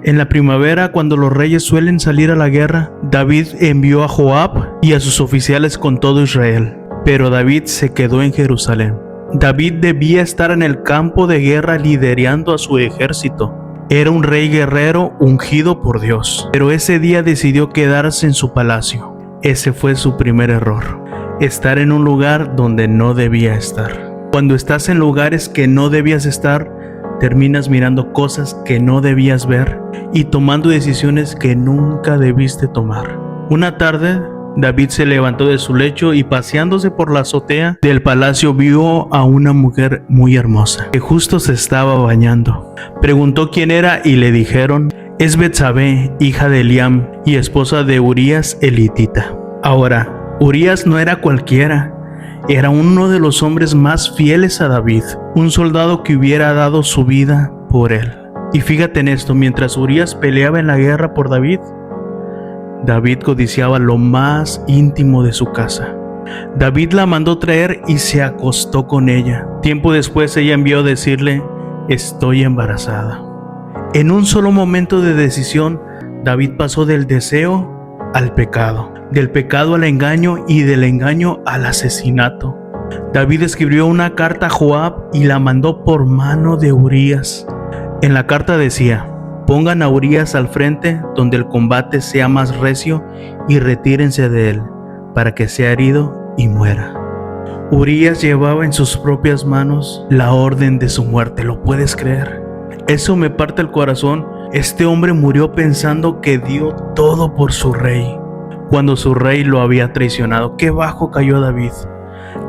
En la primavera, cuando los reyes suelen salir a la guerra, David envió a Joab y a sus oficiales con todo Israel, pero David se quedó en Jerusalén. David debía estar en el campo de guerra liderando a su ejército. Era un rey guerrero ungido por Dios, pero ese día decidió quedarse en su palacio. Ese fue su primer error, estar en un lugar donde no debía estar. Cuando estás en lugares que no debías estar, terminas mirando cosas que no debías ver y tomando decisiones que nunca debiste tomar. Una tarde, David se levantó de su lecho y paseándose por la azotea del palacio vio a una mujer muy hermosa que justo se estaba bañando. Preguntó quién era y le dijeron: es Betsabé, hija de Eliam y esposa de Urías el hitita. Ahora, Urías no era cualquiera. Era uno de los hombres más fieles a David, un soldado que hubiera dado su vida por él. Y fíjate en esto, mientras Urías peleaba en la guerra por David, David codiciaba lo más íntimo de su casa. David la mandó traer y se acostó con ella. Tiempo después ella envió a decirle: estoy embarazada. En un solo momento de decisión, David pasó del deseo al pecado, del pecado al engaño y del engaño al asesinato. David escribió una carta a Joab y la mandó por mano de Urías. En la carta decía: pongan a Urías al frente donde el combate sea más recio y retírense de él para que sea herido y muera. Urías llevaba en sus propias manos la orden de su muerte, ¿lo puedes creer? Eso me parte el corazón. Este hombre murió pensando que dio todo por su rey, cuando su rey lo había traicionado. Qué bajo cayó David.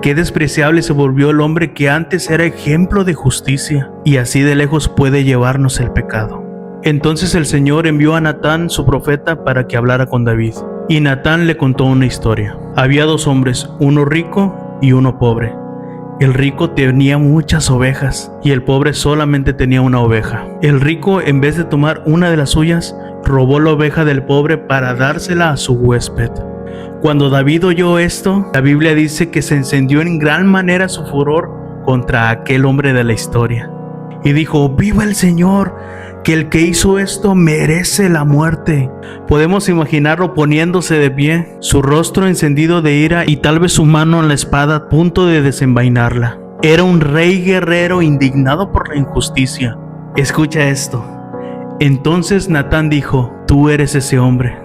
Qué despreciable se volvió el hombre que antes era ejemplo de justicia, y así de lejos puede llevarnos el pecado. Entonces el Señor envió a Natán, su profeta, para que hablara con David. Y Natán le contó una historia. Había dos hombres, uno rico y uno pobre. El rico tenía muchas ovejas y el pobre solamente tenía una oveja. El rico, en vez de tomar una de las suyas, robó la oveja del pobre para dársela a su huésped. Cuando David oyó esto, la Biblia dice que se encendió en gran manera su furor contra aquel hombre de la historia. Y dijo: ¡viva el Señor! Que el que hizo esto merece la muerte. Podemos imaginarlo poniéndose de pie, su rostro encendido de ira y tal vez su mano en la espada a punto de desenvainarla. Era un rey guerrero indignado por la injusticia. Escucha esto. Entonces Natán dijo: tú eres ese hombre.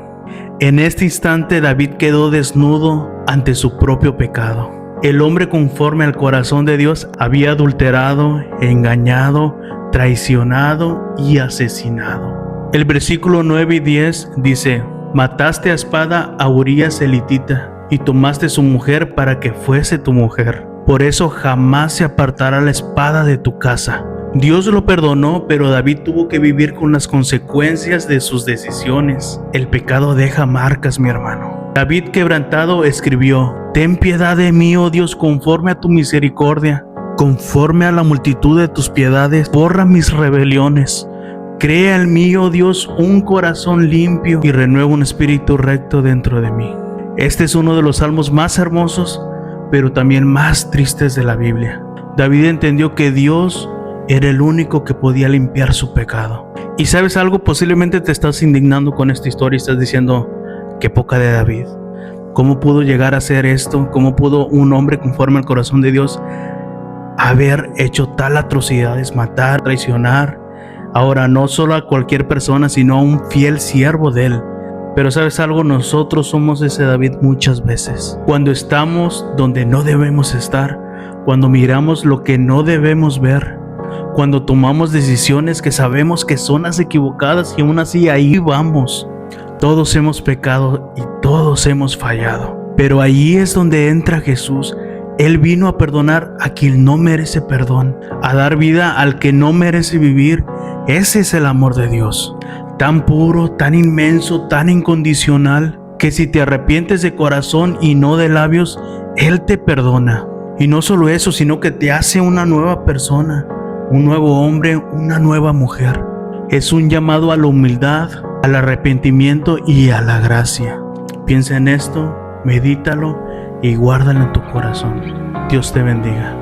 En este instante David quedó desnudo ante su propio pecado. El hombre conforme al corazón de Dios había adulterado, engañado, traicionado y asesinado. El versículo 9 y 10 dice: mataste a espada a Urías el hitita y tomaste su mujer para que fuese tu mujer. Por eso jamás se apartará la espada de tu casa. Dios lo perdonó, pero David tuvo que vivir con las consecuencias de sus decisiones. El pecado deja marcas, mi hermano. David, quebrantado, escribió: ten piedad de mí, oh Dios, conforme a tu misericordia. Conforme a la multitud de tus piedades, borra mis rebeliones. Crea en mí, oh Dios, un corazón limpio y renueva un espíritu recto dentro de mí. Este es uno de los salmos más hermosos, pero también más tristes de la Biblia. David entendió que Dios era el único que podía limpiar su pecado. Y ¿sabes algo? Posiblemente te estás indignando con esta historia y estás diciendo: qué poca de David. ¿Cómo pudo llegar a hacer esto? ¿Cómo pudo un hombre conforme al corazón de Dios haber hecho tal atrocidades, matar, traicionar? Ahora, no solo a cualquier persona, sino a un fiel siervo de él. Pero ¿sabes algo? Nosotros somos ese David muchas veces. Cuando estamos donde no debemos estar, cuando miramos lo que no debemos ver, cuando tomamos decisiones que sabemos que son las equivocadas y aún así ahí vamos. Todos hemos pecado y todos hemos fallado. Pero ahí es donde entra Jesús. Él vino a perdonar a quien no merece perdón, a dar vida al que no merece vivir. Ese es el amor de Dios, tan puro, tan inmenso, tan incondicional, que si te arrepientes de corazón y no de labios, Él te perdona. Y no solo eso, sino que te hace una nueva persona, un nuevo hombre, una nueva mujer. Es un llamado a la humildad, al arrepentimiento y a la gracia. Piensa en esto, medítalo y guárdalo en tu corazón. Dios te bendiga.